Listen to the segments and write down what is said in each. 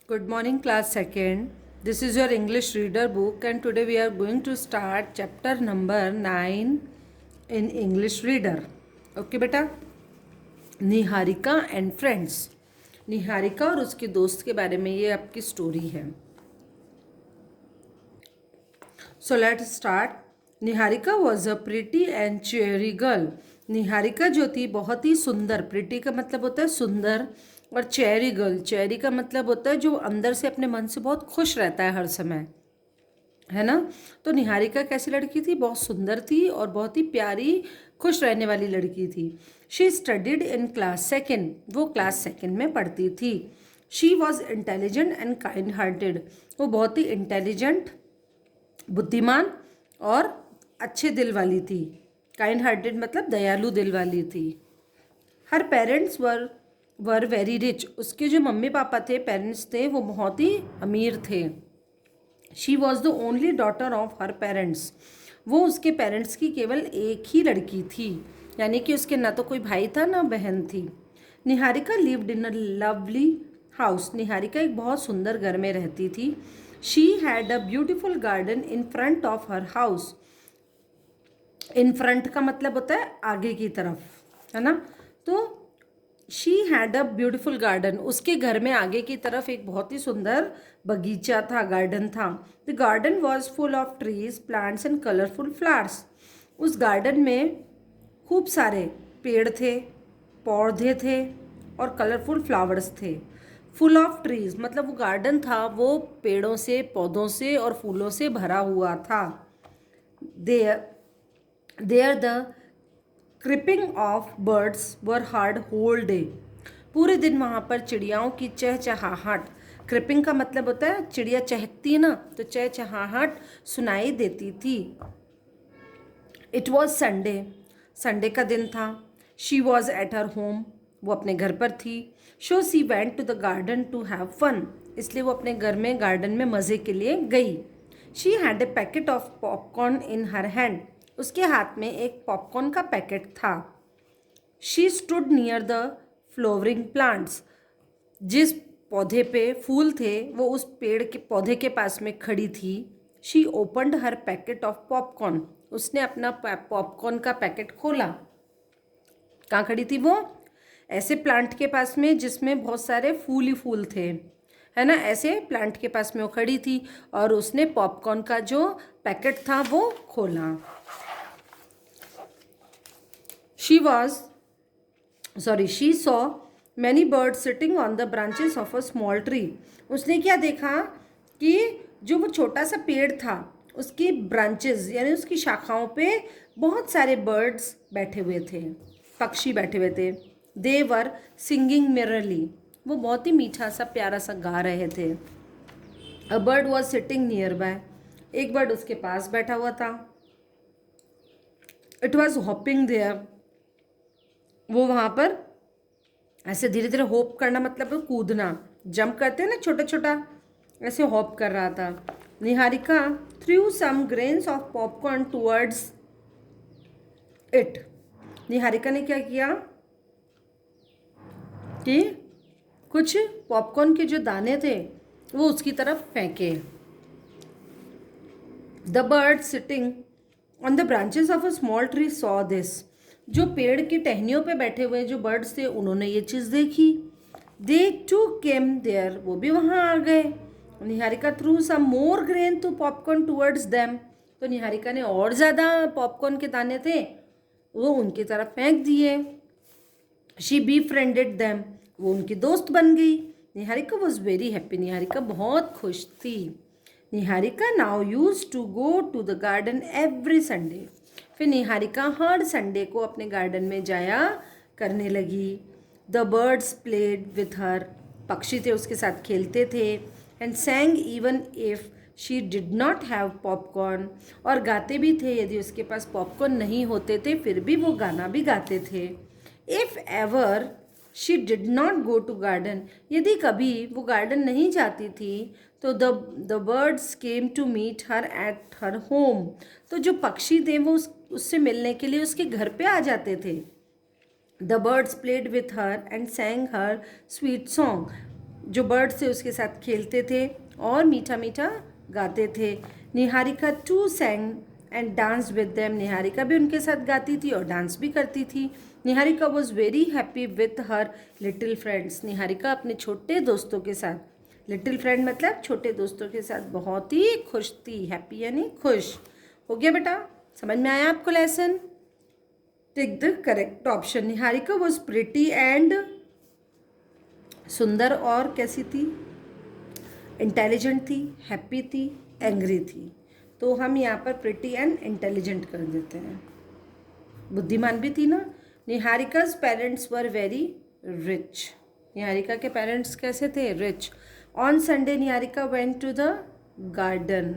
Good morning, class second. This is your English reader book, and today we are going to start chapter number 9 in English reader. Okay, बेटा. Niharika and friends. Niharika और उसके दोस्त के बारे में ये आपकी स्टोरी है. So let's start. Niharika was a pretty and चेयरी girl. Niharika जो थी बहुत ही सुंदर. प्रिटी का मतलब होता है सुंदर, और चेयरी गर्ल, चेयरी का मतलब होता है जो अंदर से अपने मन से बहुत खुश रहता है हर समय, है ना. तो निहारिका कैसी लड़की थी? बहुत सुंदर थी और बहुत ही प्यारी, खुश रहने वाली लड़की थी. She studied in class second. वो क्लास सेकेंड में पढ़ती थी. She was intelligent and kind hearted. वो बहुत ही इंटेलिजेंट, बुद्धिमान और अच्छे दिल वाली थी. काइंड हार्टेड मतलब दयालु दिल वाली थी. हर पेरेंट्स वर वेरी रिच. उसके जो मम्मी पापा थे, पेरेंट्स थे, वो बहुत ही अमीर थे. She was the only daughter of her parents. वो उसके पेरेंट्स की केवल एक ही लड़की थी, यानी कि उसके ना तो कोई भाई था ना बहन थी. Niharika lived in a lovely house. Niharika एक बहुत सुंदर घर में रहती थी. She had a beautiful garden in front of her house. In front का मतलब होता है आगे की तरफ, है ना. तो she had a beautiful garden. उसके घर में आगे की तरफ एक बहुत ही सुंदर बगीचा था, गार्डन था. The garden was full of trees, plants and colourful flowers. उस गार्डन में खूब सारे पेड़ थे, पौधे थे और कलरफुल फ्लावर्स थे. फुल ऑफ ट्रीज मतलब वो गार्डन था, वो पेड़ों से, पौधों से और फूलों से भरा हुआ था. There the creeping of birds were heard whole day. पूरे दिन वहाँ पर चिड़ियाओं की चहचहाहट. क्रिपिंग का मतलब होता है चिड़िया चहकती है ना, तो चहचहाहट सुनाई देती थी. It was Sunday. संडे का दिन था. She was at her home. वो अपने घर पर थी. So she went to the garden to have fun. इसलिए वो अपने घर में गार्डन में मज़े के लिए गई. She had a packet of popcorn in her hand. उसके हाथ में एक पॉपकॉर्न का पैकेट था. She stood near the flowering plants. जिस पौधे पे फूल थे वो उस पेड़ के पौधे के पास में खड़ी थी. She opened her packet of popcorn. उसने अपना पॉपकॉर्न का पैकेट खोला. कहाँ खड़ी थी वो? ऐसे प्लांट के पास में जिसमें बहुत सारे फूल ही फूल थे, है ना. ऐसे प्लांट के पास में वो खड़ी थी और उसने पॉपकॉर्न का जो पैकेट था वो खोला. She saw many birds sitting on the branches of a small tree. उसने क्या देखा कि जो वो छोटा सा पेड़ था उसकी ब्रांचेस यानी उसकी शाखाओं पे बहुत सारे बर्ड्स बैठे हुए थे, पक्षी बैठे हुए थे. दे वर सिंगिंग मिररली. वो बहुत ही मीठा सा प्यारा सा गा रहे थे. A bird was sitting nearby. एक बर्ड उसके पास बैठा हुआ था. It was hopping there. वो वहाँ पर ऐसे धीरे धीरे हॉप करना मतलब कूदना, जंप करते हैं ना छोटा छोटा, ऐसे हॉप कर रहा था. Niharika threw some grains of popcorn towards it. Niharika ने क्या किया कि कुछ पॉपकॉर्न के जो दाने थे वो उसकी तरफ फेंके. The bird sitting on the branches of a small tree saw this. जो पेड़ की टहनियों पे बैठे हुए जो बर्ड्स थे उन्होंने ये चीज़ देखी. They too came there. वो भी वहाँ आ गए. Niharika threw some more grain to popcorn towards them. तो निहारिका ने और ज़्यादा पॉपकॉर्न के दाने थे वो उनकी तरफ फेंक दिए. She befriended them. वो उनकी दोस्त बन गई. Niharika was very happy. Niharika बहुत खुश थी. Niharika now used to go to the garden every Sunday. फिर निहारिका हर संडे को अपने गार्डन में जाया करने लगी. The birds played with her. पक्षी थे उसके साथ खेलते थे. And सैंग even if she did not have popcorn. और गाते भी थे, यदि उसके पास पॉपकॉर्न नहीं होते थे फिर भी वो गाना भी गाते थे. If ever she did not go to garden. यदि कभी वो गार्डन नहीं जाती थी तो the birds came to meet her at her home. तो जो पक्षी थे वो उससे मिलने के लिए उसके घर पे आ जाते थे. The birds played with her and सैंग her sweet song. जो बर्ड्स थे उसके साथ खेलते थे और मीठा मीठा गाते थे। Niharika too sang and dance with them, Niharika भी उनके साथ गाती थी और डांस भी करती थी। Niharika was very happy with her little friends, Niharika अपने छोटे दोस्तों के साथ, लिटिल फ्रेंड मतलब छोटे दोस्तों के साथ बहुत ही खुश थी। हैप्पी यानी खुश। हो गया बेटा, समझ में आया आपको lesson? Tick the correct option. Niharika was pretty and, सुंदर और कैसी थी? इंटेलिजेंट थी, हैप्पी थी, एंग्री थी। तो हम यहाँ पर प्रिटी एंड इंटेलिजेंट कर देते हैं। बुद्धिमान भी थी ना। Niharika's parents were very rich, Niharika के पेरेंट्स कैसे थे? Rich. On Sunday Niharika went to the garden.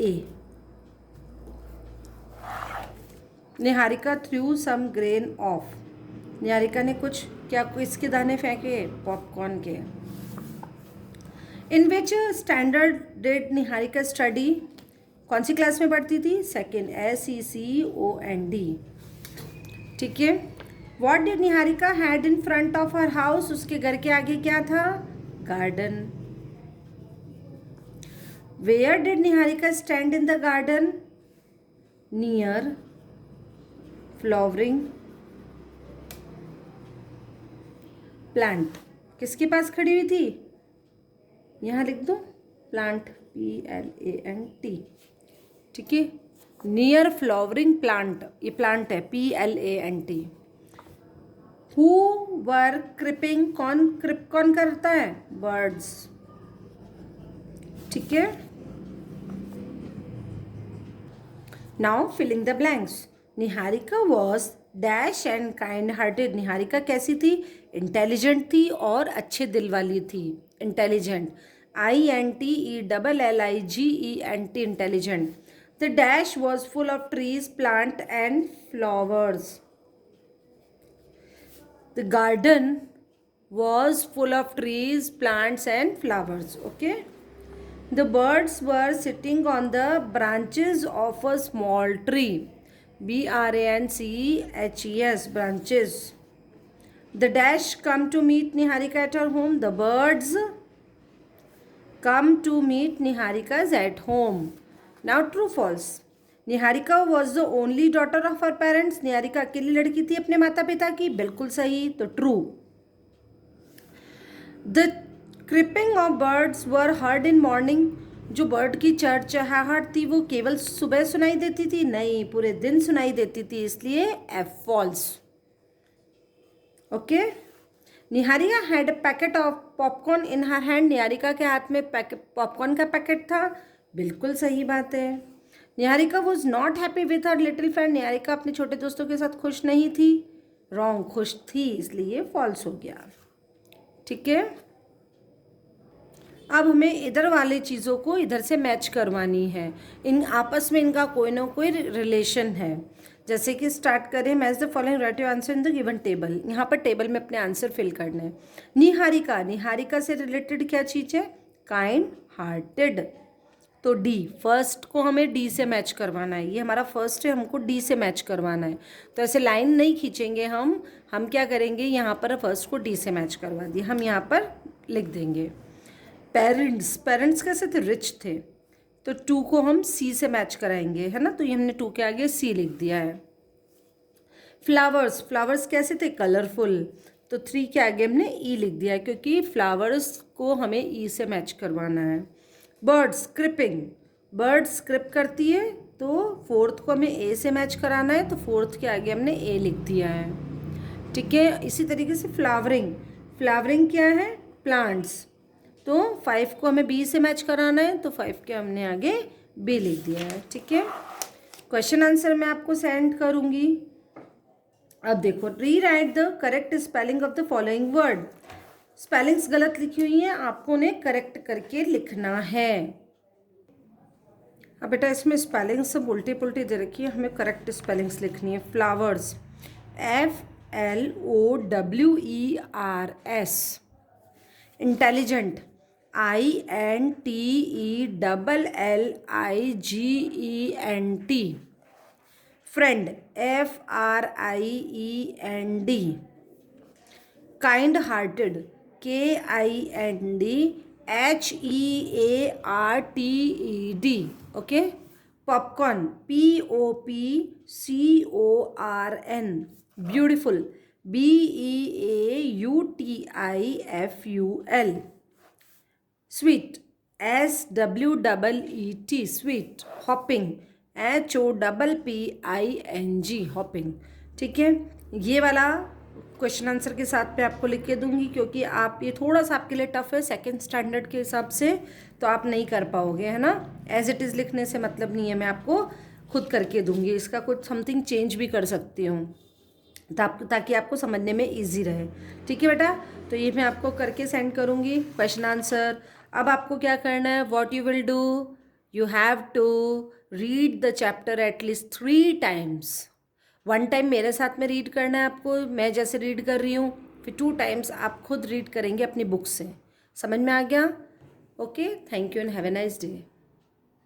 ए, Niharika threw some grain of, Niharika ने कुछ क्या इसके दाने फेंके? पॉपकॉर्न के। In which standard did Niharika study, कौन सी क्लास में पढ़ती थी? Second, SECOND। ठीक है। What did Niharika had in front of her house, उसके घर के आगे क्या था? Garden. Where did Niharika stand in the garden? Near flowering plant. किसके पास खड़ी हुई थी? यहाँ लिख दो, प्लांट, PLANT। ठीक है, नियर फ्लावरिंग प्लांट, ये प्लांट है, PLANT। हु वर क्रिपिंग, कौन करता है? बर्ड्स। ठीक है। Now filling the blanks. Niharika was dash and kind hearted, Niharika कैसी थी? इंटेलिजेंट थी और अच्छे दिल वाली थी। Intelligent, INTELLIGENT, intelligent. The dash was full of trees, plant and flowers. The garden was full of trees, plants and flowers. Okay. The birds were sitting on the branches of a small tree. BRANCHES, branches. The dash come to meet Niharika at her home. The birds come to meet Niharika's at home. Now true false. Niharika was the only daughter of her parents, Niharika अकेली लड़की थी अपने माता पिता की। बिल्कुल सही, तो true. The creeping of birds were heard in morning, जो बर्ड की चहचहाहट थी वो केवल सुबह सुनाई देती थी? नहीं, पूरे दिन सुनाई देती थी, इसलिए F falls. Okay. Niharika had a packet of popcorn in her hand, Niharika के हाथ में पॉपकॉर्न का पैकेट था। बिल्कुल सही बात है। Niharika was not happy with her little friend, Niharika अपने छोटे दोस्तों के साथ खुश नहीं थी। रॉन्ग, खुश थी, इसलिए फॉल्स हो गया। ठीक है। अब हमें इधर वाले चीज़ों को इधर से मैच करवानी है, इन आपस में इनका कोई ना कोई रिलेशन है। जैसे कि स्टार्ट करें, match the following, right your answer in the given table. यहाँ पर टेबल में अपने आंसर फिल करने हैं। निहारिका, निहारिका से रिलेटेड क्या चीज़ है? काइंड हार्टेड, तो डी, फर्स्ट को हमें डी से मैच करवाना है। ये हमारा फर्स्ट है, हमको डी से मैच करवाना है। तो ऐसे लाइन नहीं खींचेंगे हम क्या करेंगे, यहाँ पर फर्स्ट को डी से मैच करवा दिए, हम यहाँ पर लिख देंगे। पेरेंट्स, पेरेंट्स कैसे थे? रिच थे, तो टू को हम सी से मैच कराएंगे, है ना। तो ये हमने टू के आगे सी लिख दिया है। फ्लावर्स, फ्लावर्स कैसे थे? कलरफुल, तो थ्री के आगे हमने ई लिख दिया है, क्योंकि फ्लावर्स को हमें ई से मैच करवाना है। बर्ड्स, क्रिपिंग, बर्ड्स क्रिप करती है, तो फोर्थ को हमें ए से मैच कराना है, तो फोर्थ के आगे हमने ए लिख दिया है। ठीक है। इसी तरीके से फ्लावरिंग, फ्लावरिंग क्या है? प्लांट्स, तो फाइव को हमें बी से मैच कराना है, तो फाइव के हमने आगे बी लिख दिया है। ठीक है। क्वेश्चन आंसर मैं आपको सेंड करूँगी। अब देखो, री right the correct spelling of the following word. Spellings गलत लिखी हुई हैं, आपको उन्हें करेक्ट करके लिखना है। अब बेटा इसमें स्पेलिंग्स सब उल्टी पुल्टी दे रखी है, हमें करेक्ट स्पेलिंग्स लिखनी है। Flowers, FLOWERS। Intelligent, INTELLIGENT। Friend, FRIEND। Kind hearted, KINDHEARTED. Okay, popcorn POPCORN, beautiful BEAUTIFUL, sweet SWEET, sweet, hopping HOPPING, hopping. ठीक है, ये वाला क्वेश्चन आंसर के साथ मैं आपको लिख के दूंगी, क्योंकि आप ये थोड़ा सा आपके लिए टफ है सेकंड स्टैंडर्ड के हिसाब से, तो आप नहीं कर पाओगे, है ना। एज इट इज़ लिखने से मतलब नहीं है, मैं आपको खुद करके दूंगी, इसका कुछ समथिंग चेंज भी कर सकती हूँ ताकि आपको समझने में इजी रहे। ठीक है बेटा, तो ये मैं आपको करके सेंड करूँगी क्वेश्चन आंसर। अब आपको क्या करना है, what you will do, you have to read the chapter at least 3 times. 1 time मेरे साथ में रीड करना है आपको, मैं जैसे रीड कर रही हूँ, फिर 2 टाइम्स आप खुद रीड करेंगे अपनी बुक से। समझ में आ गया? Okay, thank you and have a nice day.